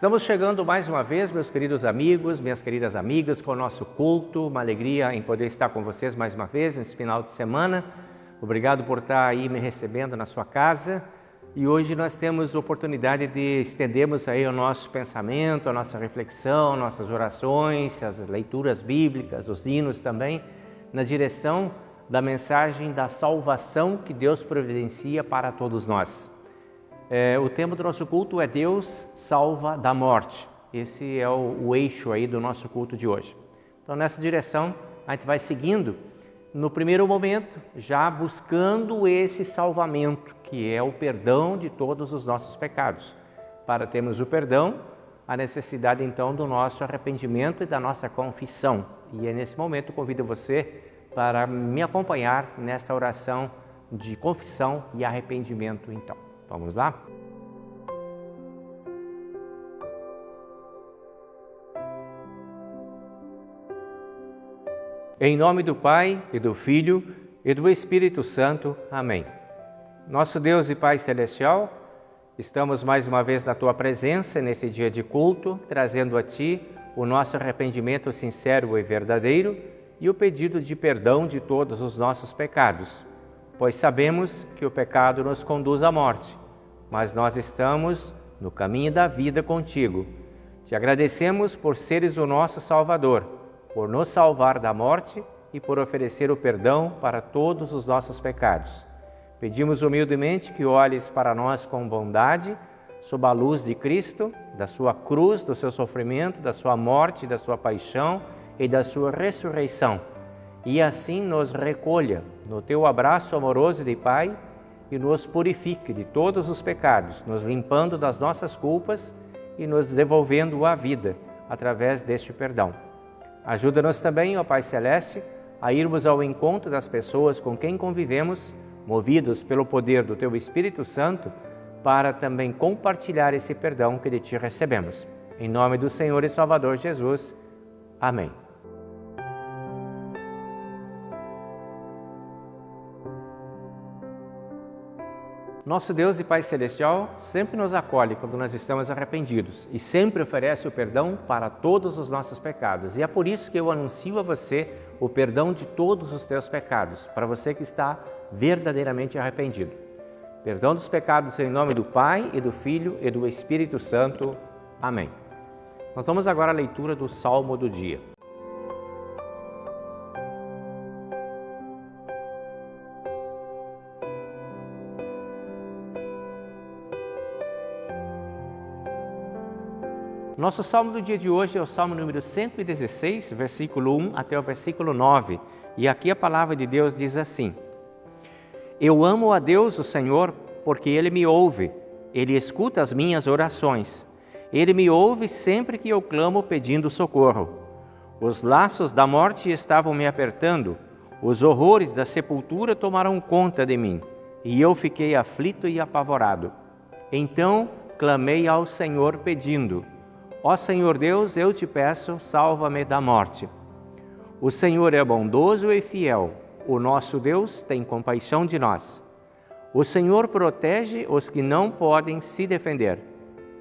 Estamos chegando mais uma vez, meus queridos amigos, minhas queridas amigas, com o nosso culto. Uma alegria em poder estar com vocês mais uma vez nesse final de semana. Obrigado por estar aí me recebendo na sua casa. E hoje nós temos a oportunidade de estendermos aí o nosso pensamento, a nossa reflexão, nossas orações, as leituras bíblicas, os hinos também, na direção da mensagem da salvação que Deus providencia para todos nós. O tema do nosso culto é Deus salva da morte. Esse é o eixo aí do nosso culto de hoje. Então, nessa direção, a gente vai seguindo, no primeiro momento, já buscando esse salvamento, que é o perdão de todos os nossos pecados. Para termos o perdão, a necessidade então do nosso arrependimento e da nossa confissão. E é nesse momento eu convido você para me acompanhar nesta oração de confissão e arrependimento então. Vamos lá? Em nome do Pai, e do Filho, e do Espírito Santo. Amém. Nosso Deus e Pai Celestial, estamos mais uma vez na Tua presença nesse dia de culto, trazendo a Ti o nosso arrependimento sincero e verdadeiro e o pedido de perdão de todos os nossos pecados, pois sabemos que o pecado nos conduz à morte, mas nós estamos no caminho da vida contigo. Te agradecemos por seres o nosso Salvador, por nos salvar da morte e por oferecer o perdão para todos os nossos pecados. Pedimos humildemente que olhes para nós com bondade, sob a luz de Cristo, da sua cruz, do seu sofrimento, da sua morte, da sua paixão e da sua ressurreição, e assim nos recolha no teu abraço amoroso de Pai e nos purifique de todos os pecados, nos limpando das nossas culpas e nos devolvendo a vida através deste perdão. Ajuda-nos também, ó Pai Celeste, a irmos ao encontro das pessoas com quem convivemos, movidos pelo poder do Teu Espírito Santo, para também compartilhar esse perdão que de Ti recebemos. Em nome do Senhor e Salvador Jesus. Amém. Nosso Deus e Pai Celestial sempre nos acolhe quando nós estamos arrependidos e sempre oferece o perdão para todos os nossos pecados. E é por isso que eu anuncio a você o perdão de todos os teus pecados, para você que está verdadeiramente arrependido. Perdão dos pecados em nome do Pai e do Filho e do Espírito Santo. Amém. Nós vamos agora à leitura do Salmo do dia. Nosso salmo do dia de hoje é o salmo número 116, versículo 1 até o versículo 9. E aqui a palavra de Deus diz assim: Eu amo a Deus, o Senhor, porque Ele me ouve. Ele escuta as minhas orações. Ele me ouve sempre que eu clamo pedindo socorro. Os laços da morte estavam me apertando. Os horrores da sepultura tomaram conta de mim. E eu fiquei aflito e apavorado. Então clamei ao Senhor pedindo: Ó Senhor Deus, eu te peço, salva-me da morte. O Senhor é bondoso e fiel. O nosso Deus tem compaixão de nós. O Senhor protege os que não podem se defender.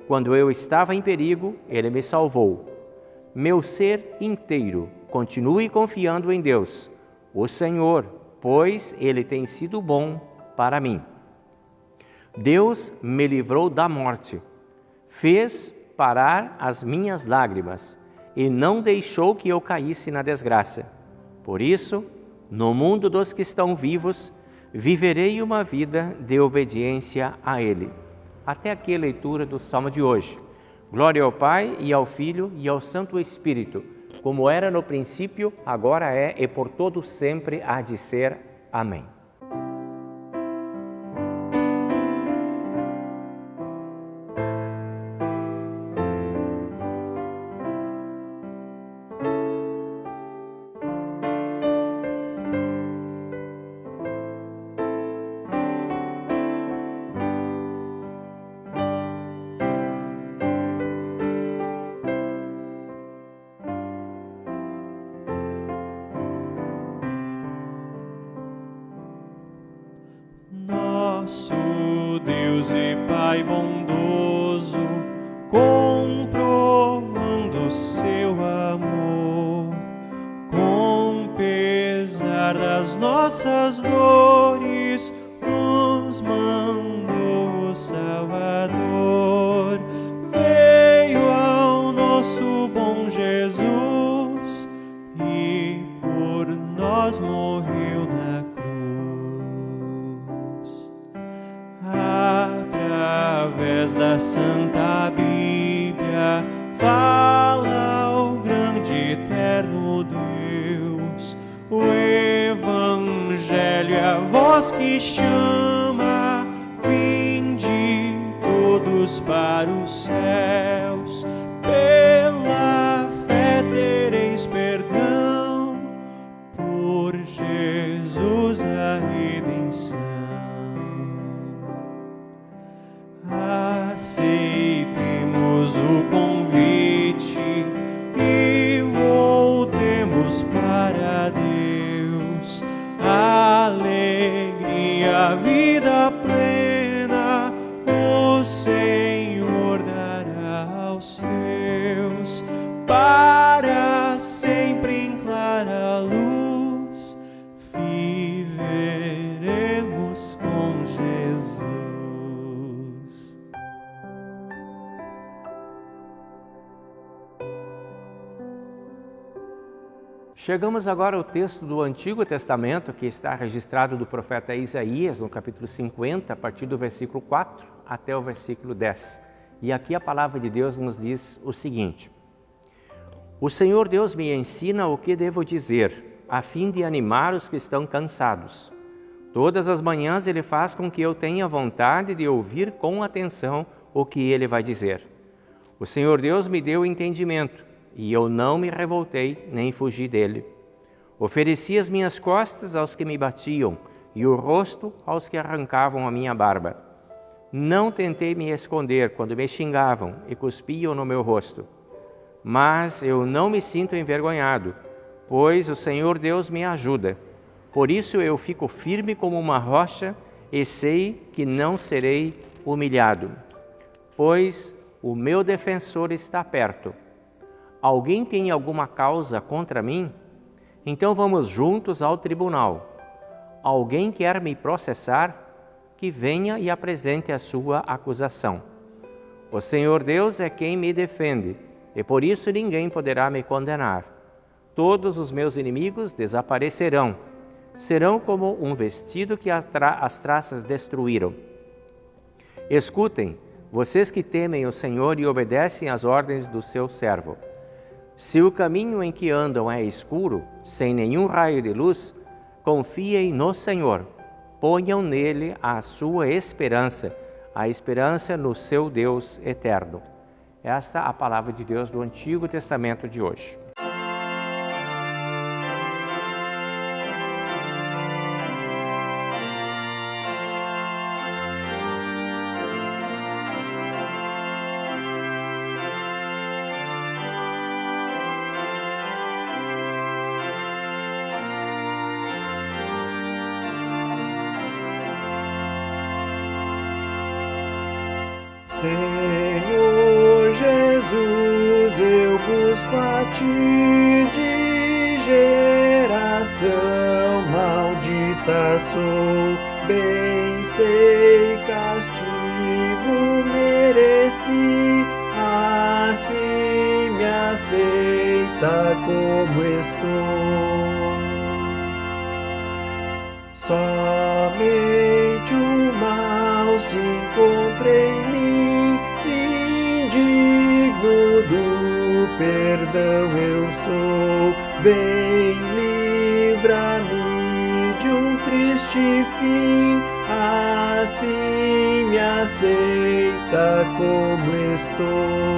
Quando eu estava em perigo, Ele me salvou. Meu ser inteiro continue confiando em Deus, o Senhor, pois Ele tem sido bom para mim. Deus me livrou da morte. Fez parar as minhas lágrimas e não deixou que eu caísse na desgraça. Por isso, no mundo dos que estão vivos, viverei uma vida de obediência a Ele. Até aqui a leitura do Salmo de hoje. Glória ao Pai, e ao Filho, e ao Santo Espírito, como era no princípio, agora é, e por todo sempre há de ser. Amém. Nosso Deus e Pai bondoso, com nossas dores, nos mandou o Salvador. Veio ao nosso bom Jesus e por nós morreu na cruz. Através da Santa Bíblia fala o grande e eterno Deus. O Evangelho é a voz que chama: vinde todos para os céus. Pela fé tereis perdão, por Jesus a redenção. Aceitemos o convite e voltemos para Deus. Alegria, vida plena, o Senhor dará aos seus. Para sempre em clara luz, viveremos com Jesus. Chegamos agora ao texto do Antigo Testamento, que está registrado do profeta Isaías, no capítulo 50, a partir do versículo 4 até o versículo 10. E aqui a palavra de Deus nos diz o seguinte: O Senhor Deus me ensina o que devo dizer, a fim de animar os que estão cansados. Todas as manhãs Ele faz com que eu tenha vontade de ouvir com atenção o que Ele vai dizer. O Senhor Deus me deu entendimento, e eu não me revoltei nem fugi dele. Ofereci as minhas costas aos que me batiam, e o rosto aos que arrancavam a minha barba. Não tentei me esconder quando me xingavam e cuspiam no meu rosto. Mas eu não me sinto envergonhado, pois o Senhor Deus me ajuda. Por isso eu fico firme como uma rocha e sei que não serei humilhado, pois o meu defensor está perto. Alguém tem alguma causa contra mim? Então vamos juntos ao tribunal. Alguém quer me processar? Que venha e apresente a sua acusação. O Senhor Deus é quem me defende, e por isso ninguém poderá me condenar. Todos os meus inimigos desaparecerão. Serão como um vestido que as traças destruíram. Escutem, vocês que temem o Senhor e obedecem às ordens do seu servo. Se o caminho em que andam é escuro, sem nenhum raio de luz, confiem no Senhor. Ponham nele a sua esperança, a esperança no seu Deus eterno. Esta é a palavra de Deus do Antigo Testamento de hoje. Senhor Jesus, eu busco a Ti, de geração maldita sou, bem sei castigo mereci, assim me aceita como estou. Somente o mal se encontra em mim, indigno do perdão eu sou. Vem, livra-me de um triste fim, assim me aceita como estou.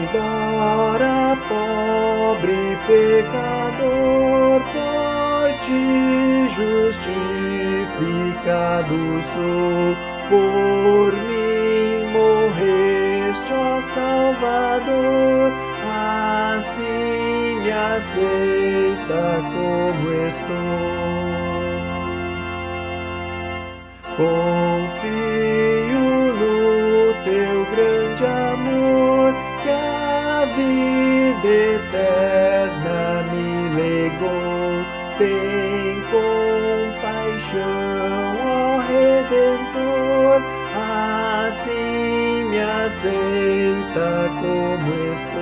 Embora pobre pecador, por Ti justificado sou. Por mim morreste, ó Salvador, assim me aceita como estou. Confio no Teu grande amor, que a vida eterna me chegou. Tem compaixão, ó Redentor, assim me aceita como estou.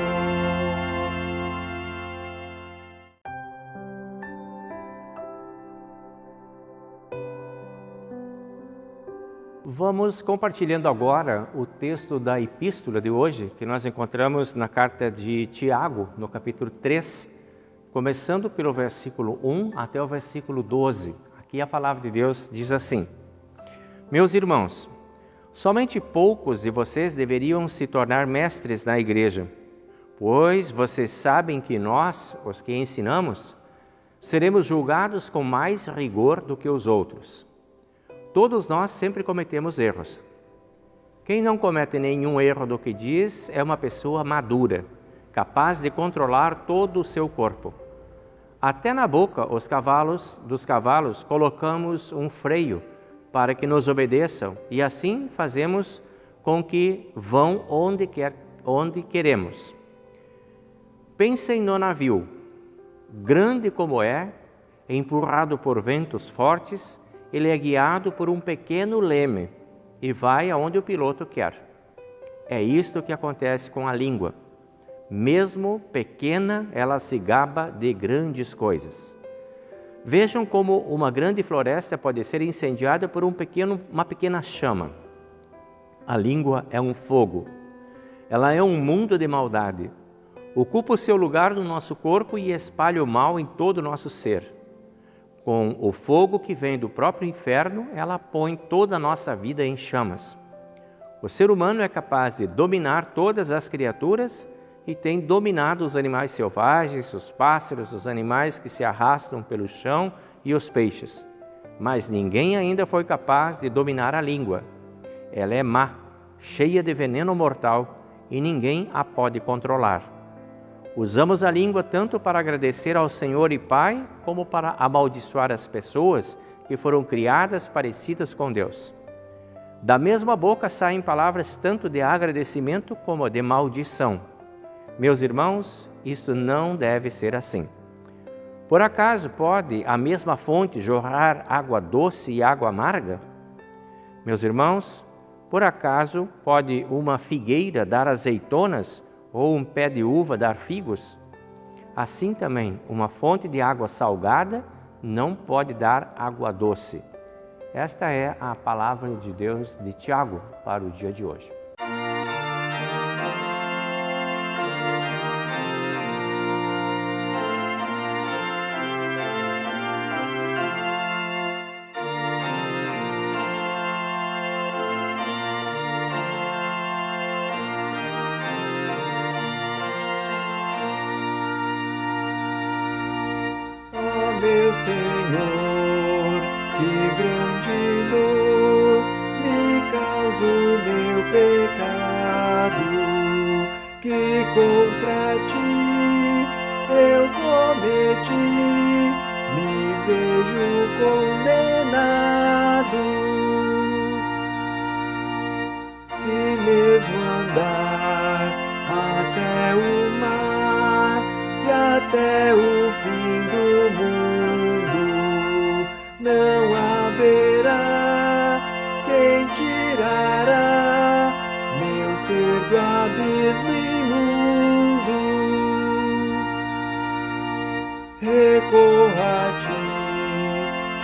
Vamos compartilhando agora o texto da epístola de hoje, que nós encontramos na carta de Tiago, no capítulo 3, começando pelo versículo 1 até o versículo 12. Aqui a palavra de Deus diz assim: Meus irmãos, somente poucos de vocês deveriam se tornar mestres na igreja, pois vocês sabem que nós, os que ensinamos, seremos julgados com mais rigor do que os outros. Todos nós sempre cometemos erros. Quem não comete nenhum erro do que diz é uma pessoa madura, capaz de controlar todo o seu corpo. Até na boca dos cavalos colocamos um freio para que nos obedeçam, e assim fazemos com que vão onde queremos. Pensem no navio, grande como é, empurrado por ventos fortes, ele é guiado por um pequeno leme e vai aonde o piloto quer. É isto que acontece com a língua. Mesmo pequena, ela se gaba de grandes coisas. Vejam como uma grande floresta pode ser incendiada por uma pequena chama. A língua é um fogo. Ela é um mundo de maldade. Ocupa o seu lugar no nosso corpo e espalha o mal em todo o nosso ser. Com o fogo que vem do próprio inferno, ela põe toda a nossa vida em chamas. O ser humano é capaz de dominar todas as criaturas e tem dominado os animais selvagens, os pássaros, os animais que se arrastam pelo chão e os peixes. Mas ninguém ainda foi capaz de dominar a língua. Ela é má, cheia de veneno mortal e ninguém a pode controlar. Usamos a língua tanto para agradecer ao Senhor e Pai, como para amaldiçoar as pessoas que foram criadas parecidas com Deus. Da mesma boca saem palavras tanto de agradecimento como de maldição. Meus irmãos, isso não deve ser assim. Por acaso pode a mesma fonte jorrar água doce e água amarga? Meus irmãos, por acaso pode uma figueira dar azeitonas ou um pé de uva dar figos? Assim também, uma fonte de água salgada não pode dar água doce. Esta é a palavra de Deus de Tiago para o dia de hoje. Meu Senhor, que grande dor me causa o meu pecado, que contra ti eu cometi, me vejo condenado. Se mesmo andar até o mar e até o fim do mundo, não haverá quem tirará meu ser do abismo imundo. Recorro a ti,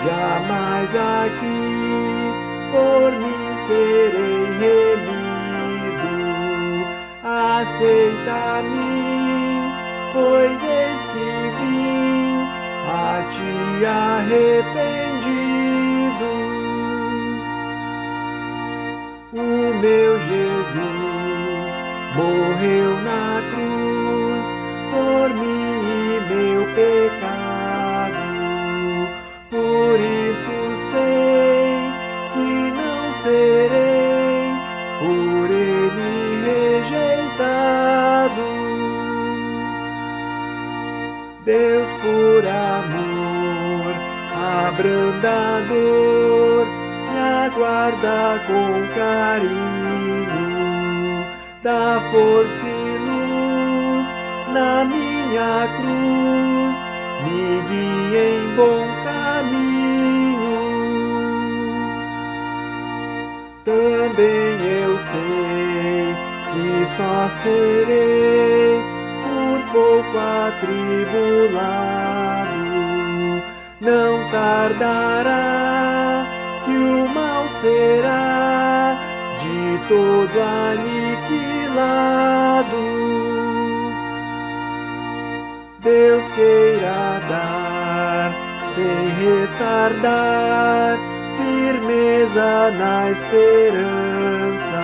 jamais aqui por mim serei remido. Aceita-me, pois eis que vim a ti arrependido. O meu Jesus morreu na cruz por mim e meu pecado. Por isso sei que não serei por ele rejeitado. Deus, por amor abrandador, me aguarda com carinho, dá força e luz na minha cruz, me bom caminho. Também eu sei que só serei por pouco atribulado. Não tardará que o mal será de todo aniquilado. Deus queira dar, sem retardar, firmeza na esperança,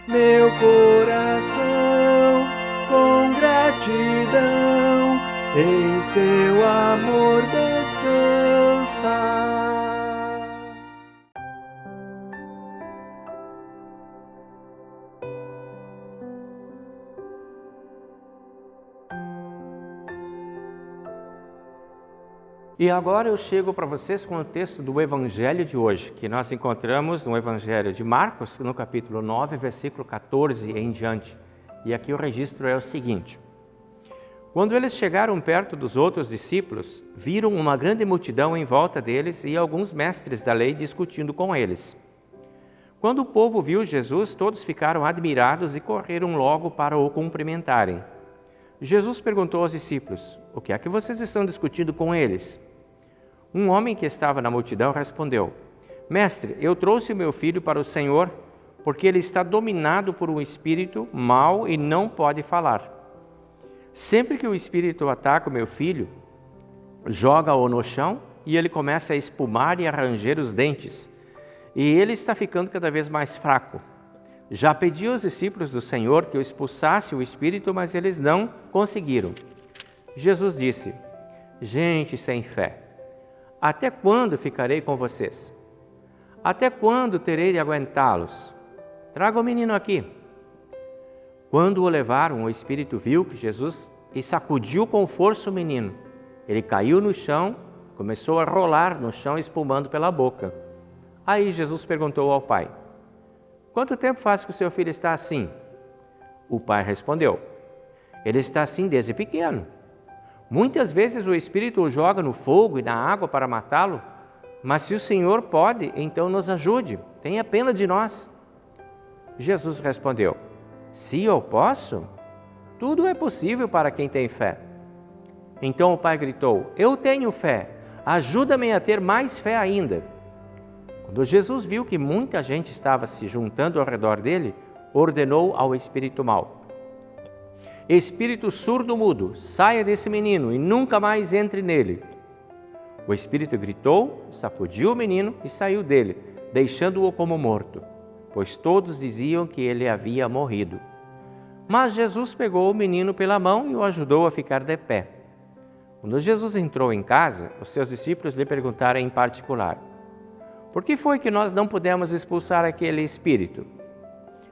meu coração com gratidão em seu amor descansa. E agora eu chego para vocês com o texto do Evangelho de hoje, que nós encontramos no Evangelho de Marcos, no capítulo 9, versículo 14 em diante. E aqui o registro é o seguinte: quando eles chegaram perto dos outros discípulos, viram uma grande multidão em volta deles e alguns mestres da lei discutindo com eles. Quando o povo viu Jesus, todos ficaram admirados e correram logo para o cumprimentarem. Jesus perguntou aos discípulos: o que é que vocês estão discutindo com eles? Um homem que estava na multidão respondeu: Mestre, eu trouxe o meu filho para o Senhor, porque ele está dominado por um espírito mau e não pode falar. Sempre que o espírito ataca o meu filho, joga-o no chão e ele começa a espumar e a ranger os dentes. E ele está ficando cada vez mais fraco. Já pedi aos discípulos do Senhor que eu expulsasse o espírito, mas eles não conseguiram. Jesus disse: gente sem fé, até quando ficarei com vocês? Até quando terei de aguentá-los? Traga o menino aqui. Quando o levaram, o espírito viu que Jesus e sacudiu com força o menino. Ele caiu no chão, começou a rolar no chão, espumando pela boca. Aí Jesus perguntou ao pai: quanto tempo faz que o seu filho está assim? O pai respondeu: ele está assim desde pequeno. Muitas vezes o espírito o joga no fogo e na água para matá-lo, mas se o Senhor pode, então nos ajude, tenha pena de nós. Jesus respondeu: se eu posso, tudo é possível para quem tem fé. Então o pai gritou: eu tenho fé, ajuda-me a ter mais fé ainda. Quando Jesus viu que muita gente estava se juntando ao redor dele, ordenou ao espírito mau: espírito surdo-mudo, saia desse menino e nunca mais entre nele. O espírito gritou, sacudiu o menino e saiu dele, deixando-o como morto, pois todos diziam que ele havia morrido. Mas Jesus pegou o menino pela mão e o ajudou a ficar de pé. Quando Jesus entrou em casa, os seus discípulos lhe perguntaram em particular: por que foi que nós não pudemos expulsar aquele espírito?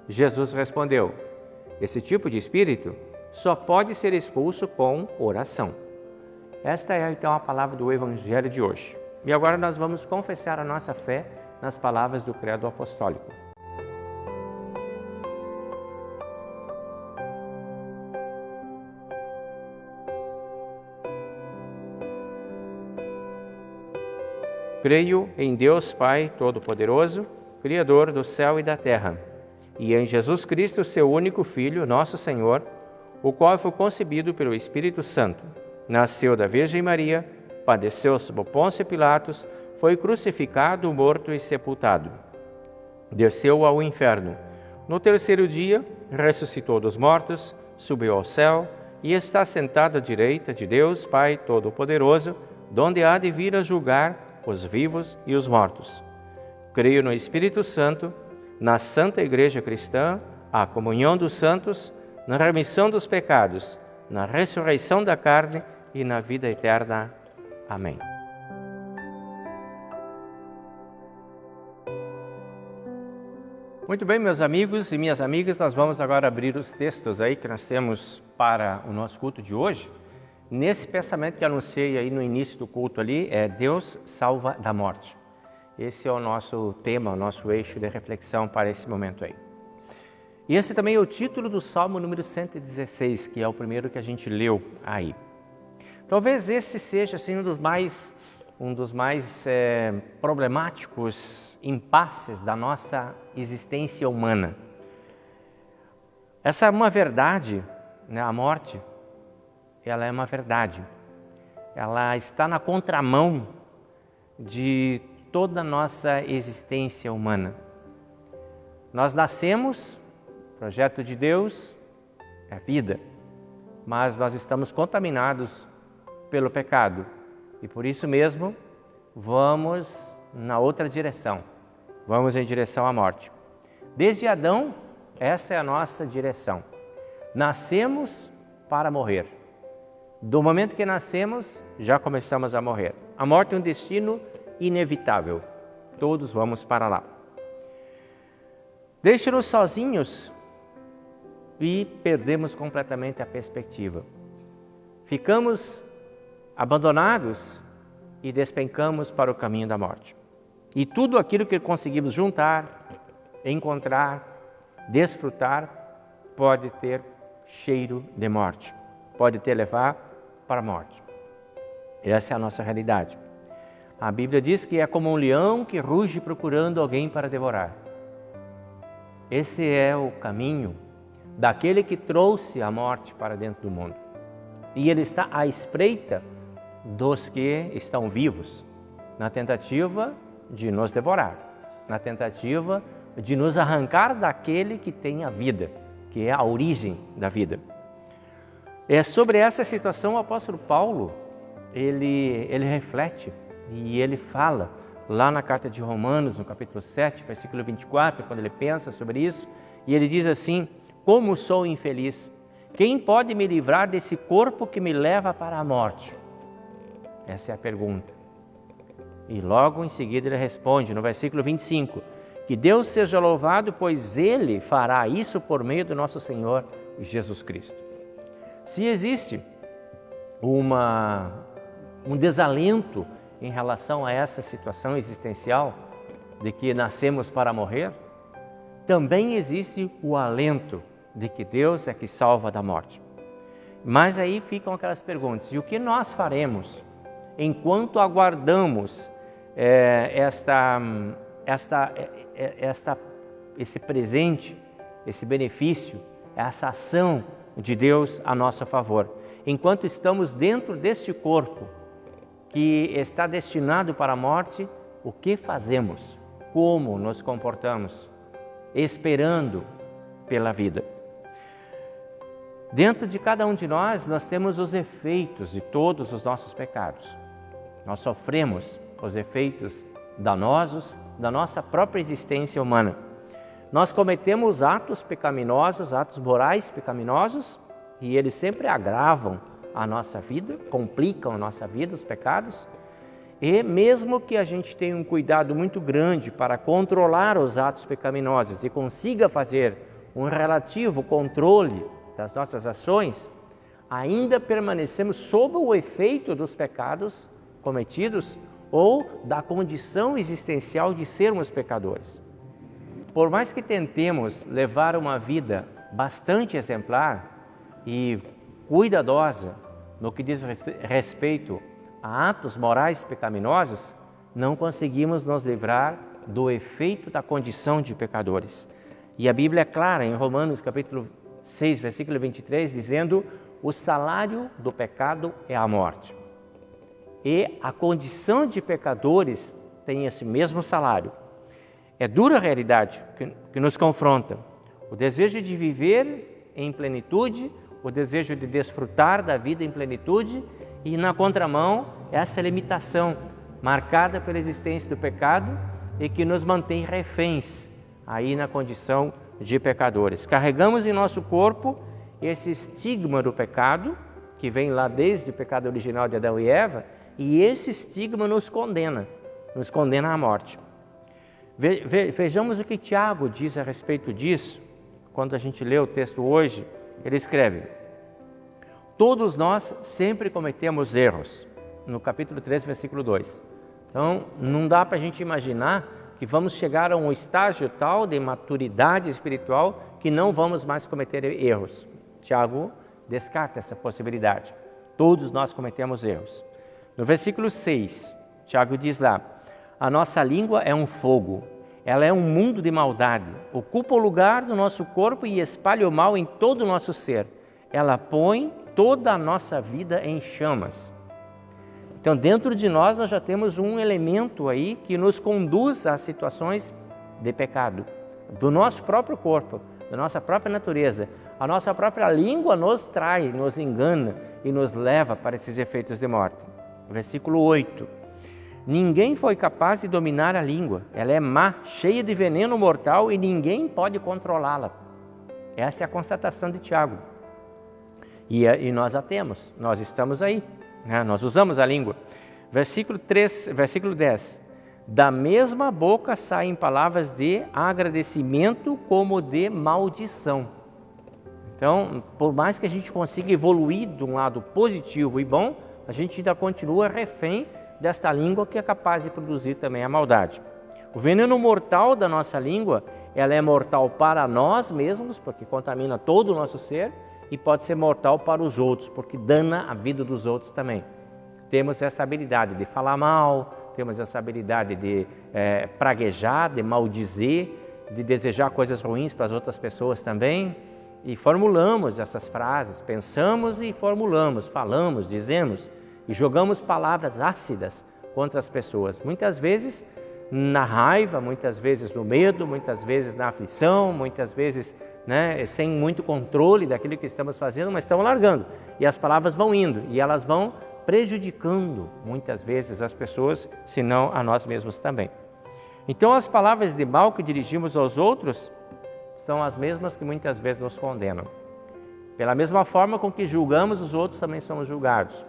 Jesus respondeu: esse tipo de espírito só pode ser expulso com oração. Esta é então a palavra do Evangelho de hoje. E agora nós vamos confessar a nossa fé nas palavras do Credo Apostólico. Creio em Deus Pai Todo-Poderoso, Criador do céu e da terra, e em Jesus Cristo, seu único Filho, nosso Senhor, o qual foi concebido pelo Espírito Santo, nasceu da Virgem Maria, padeceu sob Pôncio Pilatos, foi crucificado, morto e sepultado. Desceu ao inferno. No terceiro dia, ressuscitou dos mortos, subiu ao céu e está sentado à direita de Deus Pai Todo-Poderoso, donde há de vir a julgar os vivos e os mortos. Creio no Espírito Santo, na Santa Igreja Cristã, a comunhão dos santos, na remissão dos pecados, na ressurreição da carne e na vida eterna. Amém. Muito bem, meus amigos e minhas amigas, nós vamos agora abrir os textos aí que nós temos para o nosso culto de hoje. Nesse pensamento que anunciei aí no início do culto ali, é Deus salva da morte. Esse é o nosso tema, o nosso eixo de reflexão para esse momento aí. E esse também é o título do Salmo número 116, que é o primeiro que a gente leu aí. Talvez esse seja assim, um dos mais problemáticos impasses da nossa existência humana. Essa é uma verdade, né? A morte, ela é uma verdade. Ela está na contramão de toda a nossa existência humana. Nós nascemos, projeto de Deus é a vida, mas nós estamos contaminados pelo pecado e por isso mesmo vamos na outra direção, vamos em direção à morte. Desde Adão, essa é a nossa direção. Nascemos para morrer. Do momento que nascemos, já começamos a morrer. A morte é um destino inevitável. Todos vamos para lá. Deixe-nos sozinhos e perdemos completamente a perspectiva. Ficamos abandonados e despencamos para o caminho da morte. E tudo aquilo que conseguimos juntar, encontrar, desfrutar, pode ter cheiro de morte, pode te levar para a morte. Essa é a nossa realidade. A Bíblia diz que é como um leão que ruge procurando alguém para devorar. Esse é o caminho daquele que trouxe a morte para dentro do mundo. E ele está à espreita dos que estão vivos, na tentativa de nos devorar, na tentativa de nos arrancar daquele que tem a vida, que é a origem da vida. É sobre essa situação o apóstolo Paulo, ele reflete e ele fala lá na carta de Romanos, no capítulo 7, versículo 24, quando ele pensa sobre isso, e ele diz assim: como sou infeliz, quem pode me livrar desse corpo que me leva para a morte? Essa é a pergunta. E logo em seguida ele responde no versículo 25, que Deus seja louvado, pois Ele fará isso por meio do nosso Senhor Jesus Cristo. Se existe um desalento em relação a essa situação existencial de que nascemos para morrer, também existe o alento de que Deus é que salva da morte. Mas aí ficam aquelas perguntas: e o que nós faremos enquanto aguardamos esse presente, esse benefício, essa ação de Deus a nosso favor? Enquanto estamos dentro deste corpo que está destinado para a morte, o que fazemos? Como nos comportamos? Esperando pela vida. Dentro de cada um de nós temos os efeitos de todos os nossos pecados. Nós sofremos os efeitos danosos da nossa própria existência humana. Nós cometemos atos pecaminosos, atos morais pecaminosos, e eles sempre agravam a nossa vida, complicam a nossa vida, os pecados. E mesmo que a gente tenha um cuidado muito grande para controlar os atos pecaminosos e consiga fazer um relativo controle das nossas ações, ainda permanecemos sob o efeito dos pecados cometidos ou da condição existencial de sermos pecadores. Por mais que tentemos levar uma vida bastante exemplar e cuidadosa no que diz respeito a atos morais pecaminosos, não conseguimos nos livrar do efeito da condição de pecadores. E a Bíblia é clara em Romanos capítulo 6, versículo 23, dizendo: o salário do pecado é a morte. E a condição de pecadores tem esse mesmo salário. É dura a realidade que nos confronta. O desejo de viver em plenitude, o desejo de desfrutar da vida em plenitude, e na contramão, essa limitação marcada pela existência do pecado e que nos mantém reféns aí na condição de pecadores. Carregamos em nosso corpo esse estigma do pecado, que vem lá desde o pecado original de Adão e Eva, e esse estigma nos condena à morte. Vejamos o que Tiago diz a respeito disso. Quando a gente lê o texto hoje, ele escreve: todos nós sempre cometemos erros, no capítulo 3, versículo 2. Então, não dá para a gente imaginar que vamos chegar a um estágio tal de maturidade espiritual que não vamos mais cometer erros. Tiago descarta essa possibilidade. Todos nós cometemos erros. No versículo 6, Tiago diz lá, a nossa língua é um fogo, ela é um mundo de maldade, ocupa o lugar do nosso corpo e espalha o mal em todo o nosso ser. Ela põe toda a nossa vida em chamas. Então, dentro de nós já temos um elemento aí que nos conduz a situações de pecado, do nosso próprio corpo, da nossa própria natureza. A nossa própria língua nos trai, nos engana e nos leva para esses efeitos de morte. Versículo 8. Ninguém foi capaz de dominar a língua. Ela é má, cheia de veneno mortal e ninguém pode controlá-la. Essa é a constatação de Tiago. E nós a temos, nós estamos aí, né? Nós usamos a língua. Versículo 10. Da mesma boca saem palavras de agradecimento como de maldição. Então, por mais que a gente consiga evoluir de um lado positivo e bom, a gente ainda continua refém desta língua que é capaz de produzir também a maldade. O veneno mortal da nossa língua, ela é mortal para nós mesmos, porque contamina todo o nosso ser, e pode ser mortal para os outros, porque dana a vida dos outros também. Temos essa habilidade de falar mal, temos essa habilidade de praguejar, de maldizer, de desejar coisas ruins para as outras pessoas também. E formulamos essas frases, pensamos e formulamos, falamos, dizemos e jogamos palavras ácidas contra as pessoas. Muitas vezes na raiva, muitas vezes no medo, muitas vezes na aflição, muitas vezes sem muito controle daquilo que estamos fazendo, mas estamos largando. E as palavras vão indo e elas vão prejudicando muitas vezes as pessoas, se não a nós mesmos também. Então as palavras de mal que dirigimos aos outros são as mesmas que muitas vezes nos condenam. Pela mesma forma com que julgamos os outros, também somos julgados.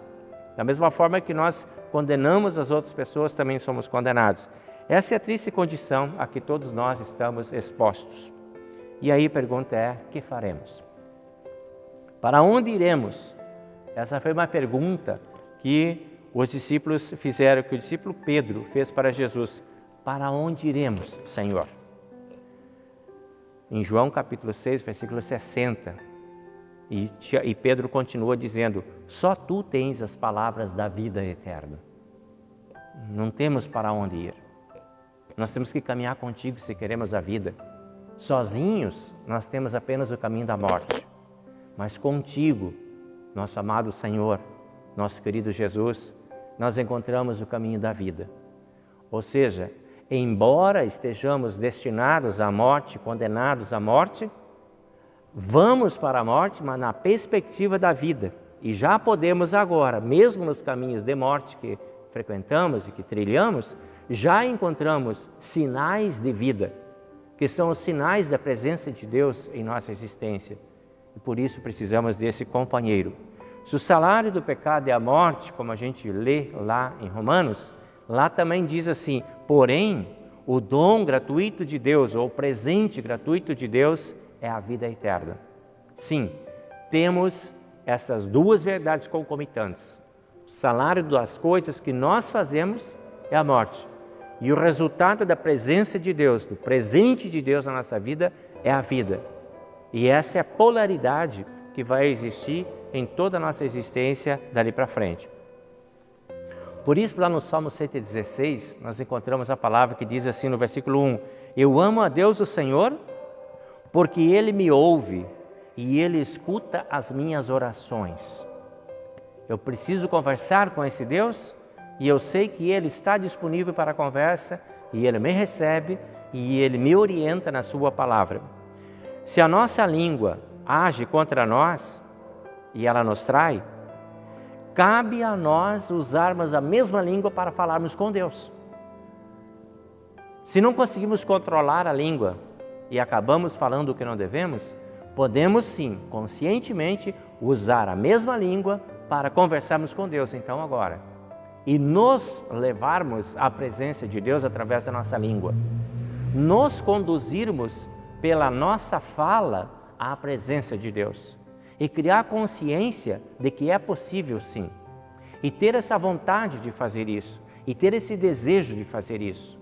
Da mesma forma que nós condenamos as outras pessoas, também somos condenados. Essa é a triste condição a que todos nós estamos expostos. E aí a pergunta é, o que faremos? Para onde iremos? Essa foi uma pergunta que os discípulos fizeram, que o discípulo Pedro fez para Jesus. Para onde iremos, Senhor? Em João capítulo 6, versículo 60, e Pedro continua dizendo, só tu tens as palavras da vida eterna. Não temos para onde ir. Nós temos que caminhar contigo se queremos a vida. Sozinhos, nós temos apenas o caminho da morte. Mas contigo, nosso amado Senhor, nosso querido Jesus, nós encontramos o caminho da vida. Ou seja, embora estejamos destinados à morte, condenados à morte, vamos para a morte, mas na perspectiva da vida. E já podemos agora, mesmo nos caminhos de morte que frequentamos e que trilhamos, já encontramos sinais de vida, que são os sinais da presença de Deus em nossa existência. E por isso precisamos desse companheiro. Se o salário do pecado é a morte, como a gente lê lá em Romanos, lá também diz assim, porém, o dom gratuito de Deus, ou o presente gratuito de Deus, é a vida eterna. Sim, temos essas duas verdades concomitantes. O salário das coisas que nós fazemos é a morte. E o resultado da presença de Deus, do presente de Deus na nossa vida, é a vida. E essa é a polaridade que vai existir em toda a nossa existência dali para frente. Por isso, lá no Salmo 116, nós encontramos a palavra que diz assim no versículo 1, eu amo a Deus o Senhor, porque Ele me ouve e Ele escuta as minhas orações. Eu preciso conversar com esse Deus e eu sei que Ele está disponível para a conversa e Ele me recebe e Ele me orienta na sua palavra. Se a nossa língua age contra nós e ela nos trai, cabe a nós usarmos a mesma língua para falarmos com Deus. Se não conseguimos controlar a língua e acabamos falando o que não devemos, podemos sim, conscientemente, usar a mesma língua para conversarmos com Deus, então agora. E nos levarmos à presença de Deus através da nossa língua. Nos conduzirmos pela nossa fala à presença de Deus. E criar consciência de que é possível sim. E ter essa vontade de fazer isso. E ter esse desejo de fazer isso.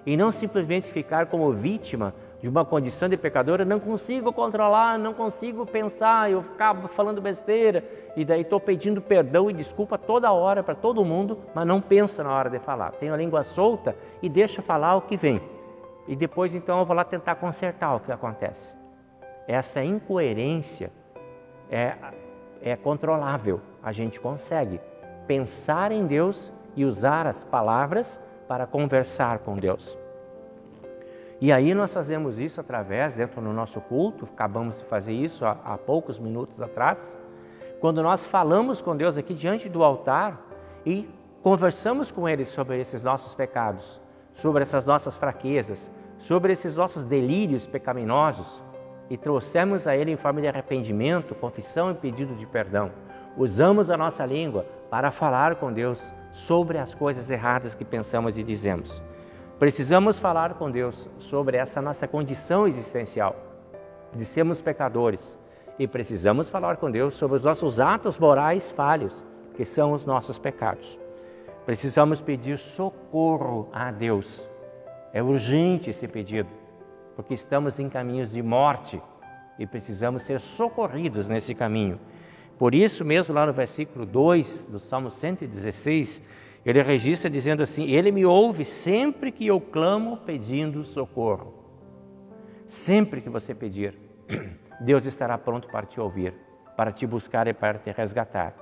E não simplesmente ficar como vítima de uma condição de pecador, eu não consigo controlar, não consigo pensar, eu acabo falando besteira, e daí estou pedindo perdão e desculpa toda hora para todo mundo, mas não penso na hora de falar. Tenho a língua solta e deixo falar o que vem. E depois então eu vou lá tentar consertar o que acontece. Essa incoerência é controlável, a gente consegue pensar em Deus e usar as palavras para conversar com Deus. E aí nós fazemos isso através, dentro do nosso culto, acabamos de fazer isso há poucos minutos atrás, quando nós falamos com Deus aqui diante do altar e conversamos com Ele sobre esses nossos pecados, sobre essas nossas fraquezas, sobre esses nossos delírios pecaminosos e trouxemos a Ele em forma de arrependimento, confissão e pedido de perdão. Usamos a nossa língua para falar com Deus sobre as coisas erradas que pensamos e dizemos. Precisamos falar com Deus sobre essa nossa condição existencial, de sermos pecadores. E precisamos falar com Deus sobre os nossos atos morais falhos, que são os nossos pecados. Precisamos pedir socorro a Deus. É urgente esse pedido, porque estamos em caminhos de morte e precisamos ser socorridos nesse caminho. Por isso mesmo, lá no versículo 2 do Salmo 116, ele registra dizendo assim: Ele me ouve sempre que eu clamo pedindo socorro. Sempre que você pedir, Deus estará pronto para te ouvir, para te buscar e para te resgatar.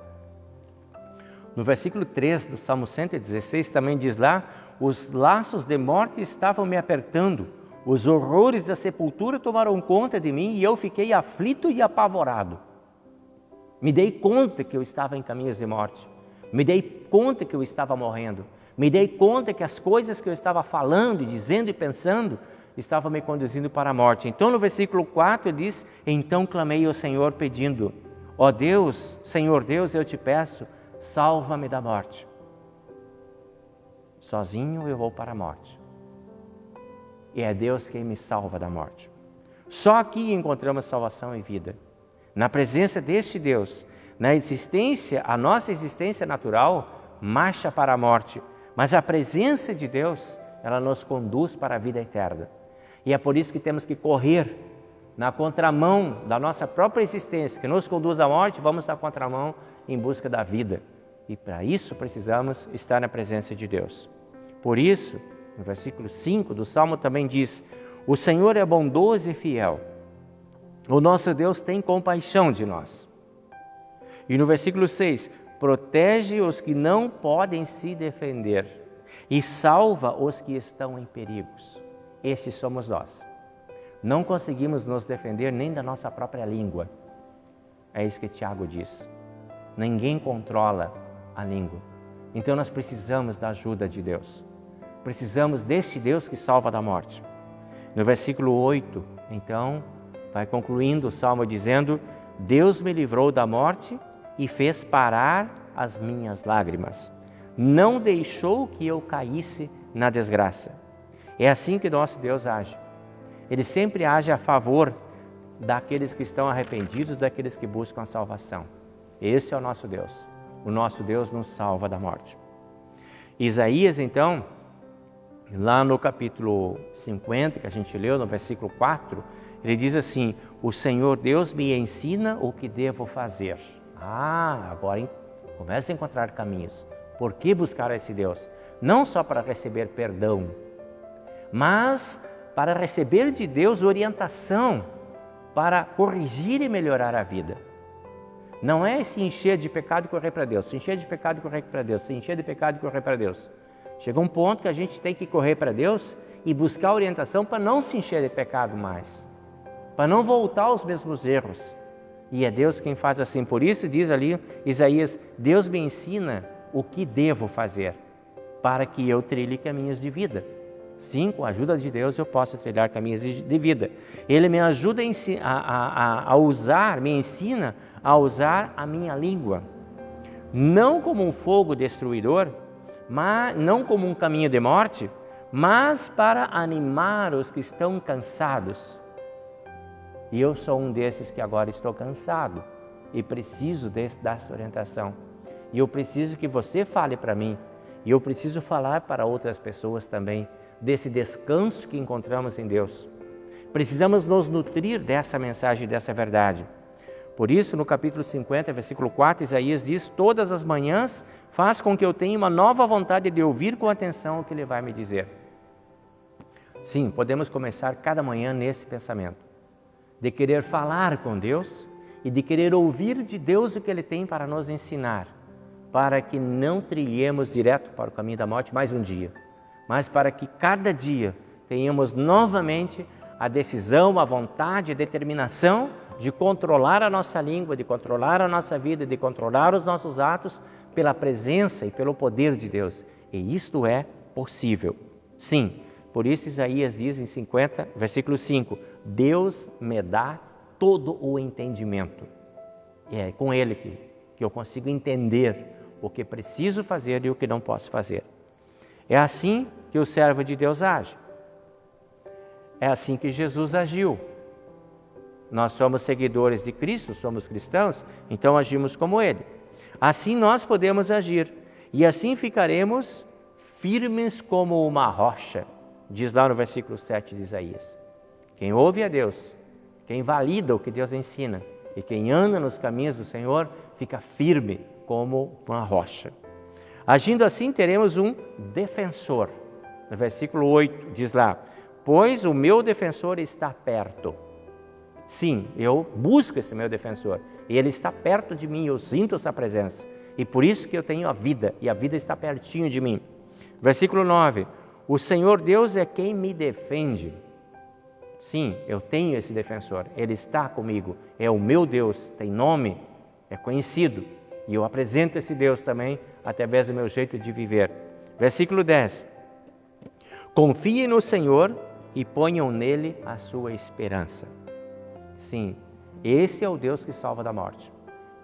No versículo 3 do Salmo 116 também diz lá: os laços de morte estavam me apertando, os horrores da sepultura tomaram conta de mim e eu fiquei aflito e apavorado. Me dei conta que eu estava em caminhos de morte. Me dei conta que eu estava morrendo. Me dei conta que as coisas que eu estava falando, dizendo e pensando estavam me conduzindo para a morte. Então no versículo 4 ele diz: então clamei ao Senhor pedindo: ó Deus, Senhor Deus, eu te peço, salva-me da morte. Sozinho eu vou para a morte. E é Deus quem me salva da morte. Só aqui encontramos salvação e vida. Na presença deste Deus, na existência, a nossa existência natural marcha para a morte, mas a presença de Deus, ela nos conduz para a vida eterna. E é por isso que temos que correr na contramão da nossa própria existência, que nos conduz à morte, vamos na contramão em busca da vida. E para isso precisamos estar na presença de Deus. Por isso, no versículo 5 do Salmo também diz: o Senhor é bondoso e fiel. O nosso Deus tem compaixão de nós. E no versículo 6, protege os que não podem se defender e salva os que estão em perigos. Esses somos nós. Não conseguimos nos defender nem da nossa própria língua. É isso que Tiago diz. Ninguém controla a língua. Então nós precisamos da ajuda de Deus. Precisamos deste Deus que salva da morte. No versículo 8, então, vai concluindo o Salmo dizendo: Deus me livrou da morte e fez parar as minhas lágrimas. Não deixou que eu caísse na desgraça. É assim que nosso Deus age. Ele sempre age a favor daqueles que estão arrependidos, daqueles que buscam a salvação. Esse é o nosso Deus. O nosso Deus nos salva da morte. Isaías, então, lá no capítulo 50, que a gente leu, no versículo 4, ele diz assim: o Senhor Deus me ensina o que devo fazer. Agora começa a encontrar caminhos. Por que buscar esse Deus? Não só para receber perdão, mas para receber de Deus orientação para corrigir e melhorar a vida. Não é se encher de pecado e correr para Deus, se encher de pecado e correr para Deus, se encher de pecado e correr para Deus. Chega um ponto que a gente tem que correr para Deus e buscar orientação para não se encher de pecado mais, para não voltar aos mesmos erros. E é Deus quem faz assim. Por isso diz ali Isaías: Deus me ensina o que devo fazer para que eu trilhe caminhos de vida. Sim, com a ajuda de Deus eu posso trilhar caminhos de vida. Ele me ajuda a usar, me ensina a usar a minha língua, não como um fogo destruidor, mas não como um caminho de morte, mas para animar os que estão cansados. E eu sou um desses que agora estou cansado e preciso dessa orientação. E eu preciso que você fale para mim, e eu preciso falar para outras pessoas também desse descanso que encontramos em Deus. Precisamos nos nutrir dessa mensagem, dessa verdade. Por isso, no capítulo 50, versículo 4, Isaías diz: todas as manhãs faz com que eu tenha uma nova vontade de ouvir com atenção o que Ele vai me dizer. Sim, podemos começar cada manhã nesse pensamento, de querer falar com Deus e de querer ouvir de Deus o que Ele tem para nos ensinar, para que não trilhemos direto para o caminho da morte mais um dia, mas para que cada dia tenhamos novamente a decisão, a vontade, a determinação de controlar a nossa língua, de controlar a nossa vida, de controlar os nossos atos pela presença e pelo poder de Deus. E isto é possível. Sim, por isso Isaías diz em 50, versículo 5, Deus me dá todo o entendimento. E é com Ele que eu consigo entender o que preciso fazer e o que não posso fazer. É assim que o servo de Deus age. É assim que Jesus agiu. Nós somos seguidores de Cristo, somos cristãos, então agimos como Ele. Assim nós podemos agir e assim ficaremos firmes como uma rocha, diz lá no versículo 7 de Isaías. Quem ouve a Deus, quem valida o que Deus ensina e quem anda nos caminhos do Senhor, fica firme como uma rocha. Agindo assim, teremos um defensor. No versículo 8 diz lá, pois o meu defensor está perto. Sim, eu busco esse meu defensor. Ele está perto de mim, eu sinto essa presença. E por isso que eu tenho a vida, e a vida está pertinho de mim. Versículo 9. O Senhor Deus é quem me defende. Sim, eu tenho esse defensor. Ele está comigo. É o meu Deus, tem nome, é conhecido. E eu apresento esse Deus também através do meu jeito de viver. Versículo 10. Confiem no Senhor e ponham nele a sua esperança. Sim, esse é o Deus que salva da morte.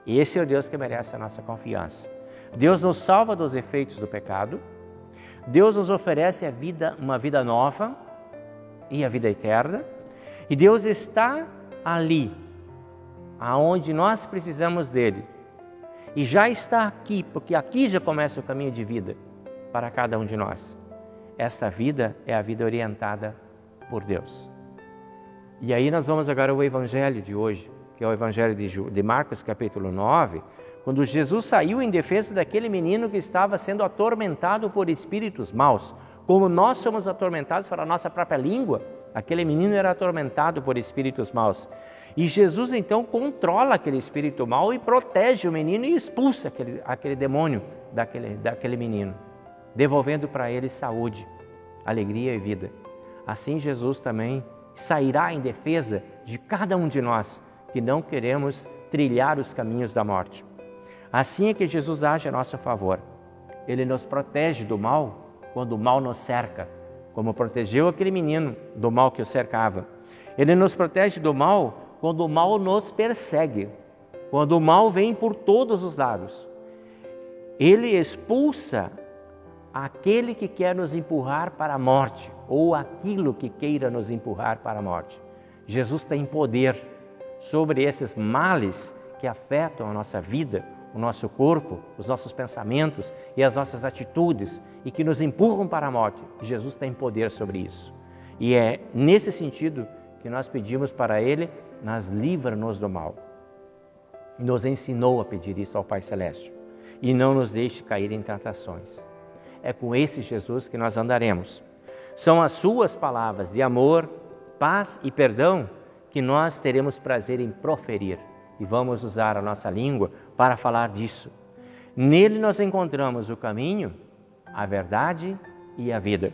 Esse é o Deus que merece a nossa confiança. Deus nos salva dos efeitos do pecado. Deus nos oferece a vida, uma vida nova e a vida eterna. E Deus está ali, aonde nós precisamos dele. E já está aqui, porque aqui já começa o caminho de vida para cada um de nós. Esta vida é a vida orientada por Deus. E aí nós vamos agora ao Evangelho de hoje, que é o Evangelho de Marcos, capítulo 9, quando Jesus saiu em defesa daquele menino que estava sendo atormentado por espíritos maus. Como nós somos atormentados pela nossa própria língua, aquele menino era atormentado por espíritos maus. E Jesus então controla aquele espírito mau e protege o menino e expulsa aquele demônio daquele menino, devolvendo para ele saúde, alegria e vida. Assim Jesus também sairá em defesa de cada um de nós que não queremos trilhar os caminhos da morte. Assim é que Jesus age a nosso favor. Ele nos protege do mal quando o mal nos cerca, como protegeu aquele menino do mal que o cercava. Ele nos protege do mal quando o mal nos persegue, quando o mal vem por todos os lados. Ele expulsa aquele que quer nos empurrar para a morte, ou aquilo que queira nos empurrar para a morte. Jesus tem poder sobre esses males que afetam a nossa vida, o nosso corpo, os nossos pensamentos e as nossas atitudes e que nos empurram para a morte. Jesus tem poder sobre isso. E é nesse sentido que nós pedimos para Ele, mas livra-nos do mal. Nos ensinou a pedir isso ao Pai Celeste. E não nos deixe cair em tentações. É com esse Jesus que nós andaremos. São as suas palavras de amor, paz e perdão que nós teremos prazer em proferir. E vamos usar a nossa língua para falar disso. Nele nós encontramos o caminho, a verdade e a vida.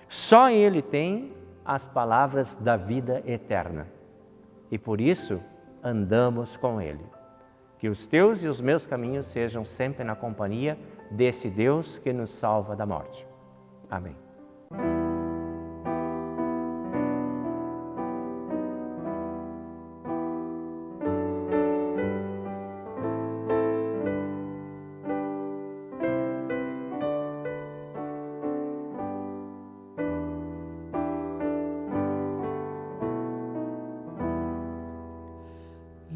Só Ele tem as palavras da vida eterna. E por isso andamos com Ele. Que os teus e os meus caminhos sejam sempre na companhia desse Deus que nos salva da morte. Amém.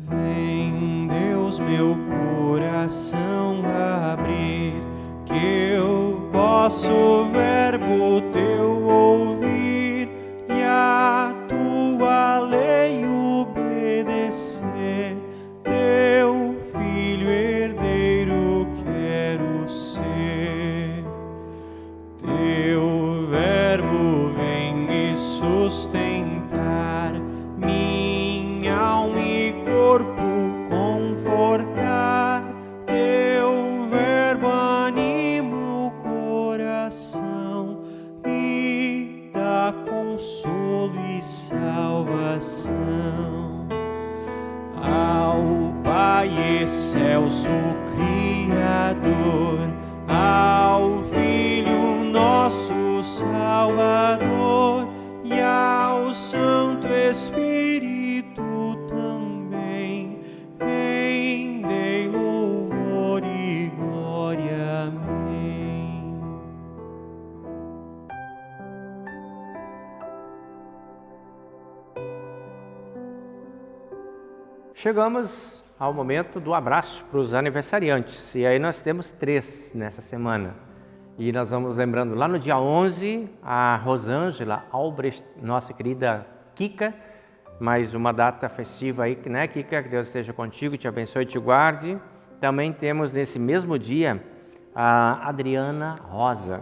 Vem, Deus, meu coração abrir, que eu possa o verbo teu ouvir e a tua Criador, ao Filho nosso Salvador e ao Santo Espírito também, rendei louvor e glória. Amém. Chegamos ao momento do abraço para os aniversariantes. E aí nós temos 3 nessa semana. E nós vamos lembrando lá no dia 11, a Rosângela Albrecht, nossa querida Kika. Mais uma data festiva aí, né, Kika? Que Deus esteja contigo, te abençoe e te guarde. Também temos nesse mesmo dia a Adriana Rosa.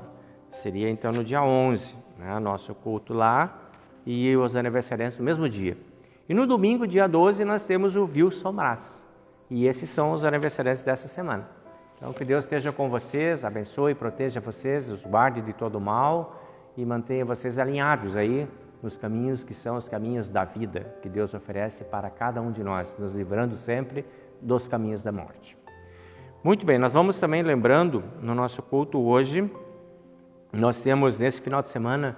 Seria então no dia 11, né, nosso culto lá. E os aniversariantes no mesmo dia. E no domingo, dia 12, nós temos o Wilson Brás. E esses são os aniversariantes dessa semana. Então, que Deus esteja com vocês, abençoe e proteja vocês, os guarde de todo mal e mantenha vocês alinhados aí nos caminhos que são os caminhos da vida que Deus oferece para cada um de nós, nos livrando sempre dos caminhos da morte. Muito bem, nós vamos também lembrando no nosso culto hoje, nós temos nesse final de semana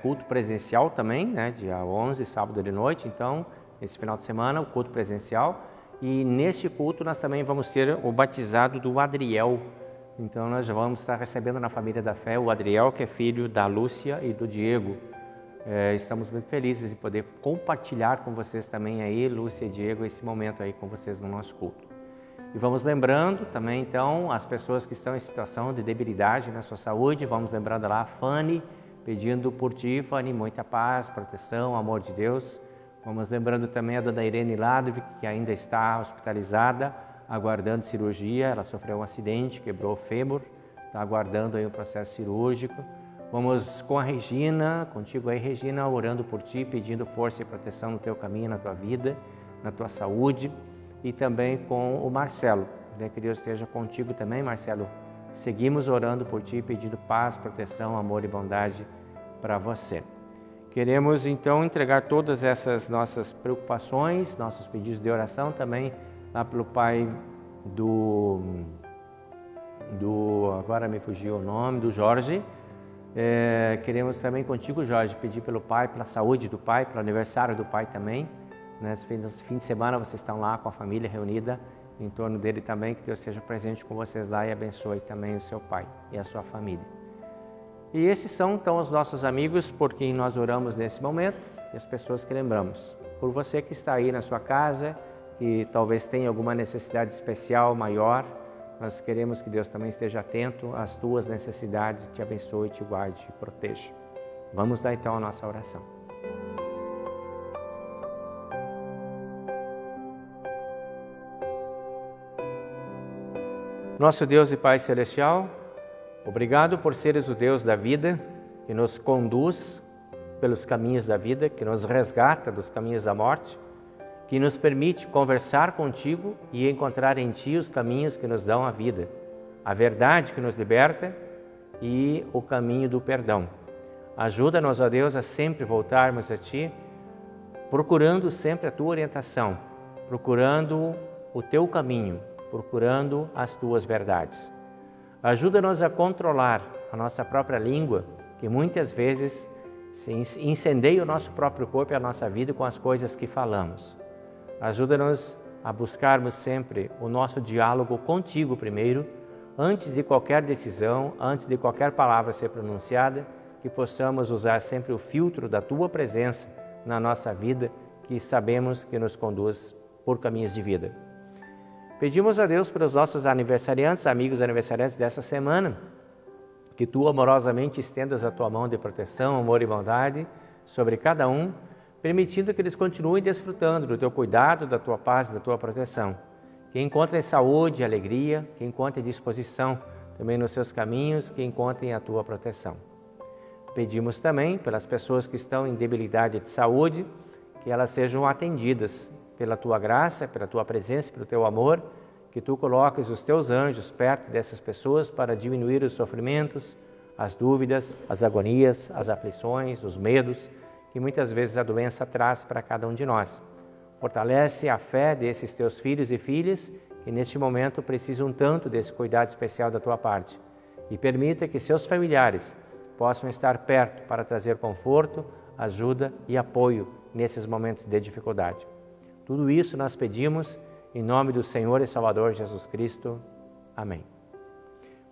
culto presencial também, né, dia 11, sábado de noite, então, esse final de semana, o culto presencial. E neste culto nós também vamos ter o batizado do Adriel. Então nós já vamos estar recebendo na família da fé o Adriel, que é filho da Lúcia e do Diego. Estamos muito felizes em poder compartilhar com vocês também aí, Lúcia e Diego, esse momento aí com vocês no nosso culto. E vamos lembrando também, então, as pessoas que estão em situação de debilidade na sua saúde, vamos lembrando lá a Fanny, pedindo por ti, Fanny, muita paz, proteção, amor de Deus. Vamos lembrando também a dona Irene Ladvik, que ainda está hospitalizada, aguardando cirurgia. Ela sofreu um acidente, quebrou o fêmur, está aguardando aí o processo cirúrgico. Vamos com a Regina, contigo aí, Regina, orando por ti, pedindo força e proteção no teu caminho, na tua vida, na tua saúde. E também com o Marcelo, né? Que Deus esteja contigo também, Marcelo. Seguimos orando por ti, pedindo paz, proteção, amor e bondade para você. Queremos então entregar todas essas nossas preocupações, nossos pedidos de oração também lá pelo pai agora me fugiu o nome, do Jorge. Queremos também contigo, Jorge, pedir pelo pai, pela saúde do pai, pelo aniversário do pai também. Nesse fim de semana vocês estão lá com a família reunida em torno dele também, que Deus seja presente com vocês lá e abençoe também o seu pai e a sua família. E esses são então os nossos amigos por quem nós oramos nesse momento e as pessoas que lembramos. Por você que está aí na sua casa, que talvez tenha alguma necessidade especial, maior, nós queremos que Deus também esteja atento às tuas necessidades, te abençoe, te guarde, te proteja. Vamos dar então a nossa oração. Nosso Deus e Pai Celestial, obrigado por seres o Deus da vida, que nos conduz pelos caminhos da vida, que nos resgata dos caminhos da morte, que nos permite conversar contigo e encontrar em Ti os caminhos que nos dão a vida, a verdade que nos liberta e o caminho do perdão. Ajuda-nos, ó Deus, a sempre voltarmos a Ti, procurando sempre a Tua orientação, procurando o Teu caminho, procurando as Tuas verdades. Ajuda-nos a controlar a nossa própria língua, que muitas vezes incendeia o nosso próprio corpo e a nossa vida com as coisas que falamos. Ajuda-nos a buscarmos sempre o nosso diálogo contigo primeiro, antes de qualquer decisão, antes de qualquer palavra ser pronunciada, que possamos usar sempre o filtro da Tua presença na nossa vida, que sabemos que nos conduz por caminhos de vida. Pedimos a Deus pelos nossos aniversariantes, amigos aniversariantes dessa semana, que Tu amorosamente estendas a Tua mão de proteção, amor e bondade sobre cada um, permitindo que eles continuem desfrutando do Teu cuidado, da Tua paz e da Tua proteção. Que encontrem saúde e alegria, que encontrem disposição também nos seus caminhos, que encontrem a Tua proteção. Pedimos também pelas pessoas que estão em debilidade de saúde, que elas sejam atendidas pela Tua graça, pela Tua presença, pelo Teu amor, que Tu coloques os Teus anjos perto dessas pessoas para diminuir os sofrimentos, as dúvidas, as agonias, as aflições, os medos, que muitas vezes a doença traz para cada um de nós. Fortalece a fé desses Teus filhos e filhas, que que neste momento precisam tanto desse cuidado especial da tua parte. E permita que seus familiares possam estar perto para trazer conforto, ajuda e apoio nesses momentos de dificuldade. Tudo isso nós pedimos em nome do Senhor e Salvador Jesus Cristo. Amém.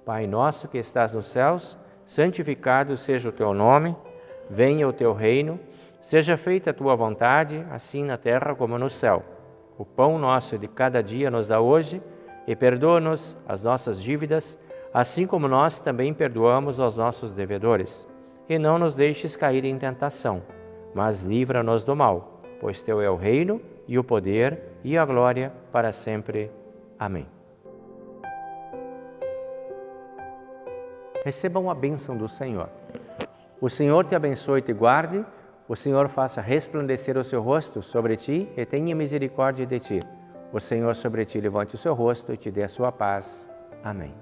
Pai nosso que estás nos céus, santificado seja o teu nome, venha o teu reino, seja feita a tua vontade, assim na terra como no céu. O pão nosso de cada dia nos dá hoje e perdoa-nos as nossas dívidas, assim como nós também perdoamos aos nossos devedores. E não nos deixes cair em tentação, mas livra-nos do mal, pois teu é o reino e o poder e a glória para sempre. Amém. Recebam a bênção do Senhor. O Senhor te abençoe e te guarde, o Senhor faça resplandecer o seu rosto sobre ti e tenha misericórdia de ti. O Senhor sobre ti levante o seu rosto e te dê a sua paz. Amém.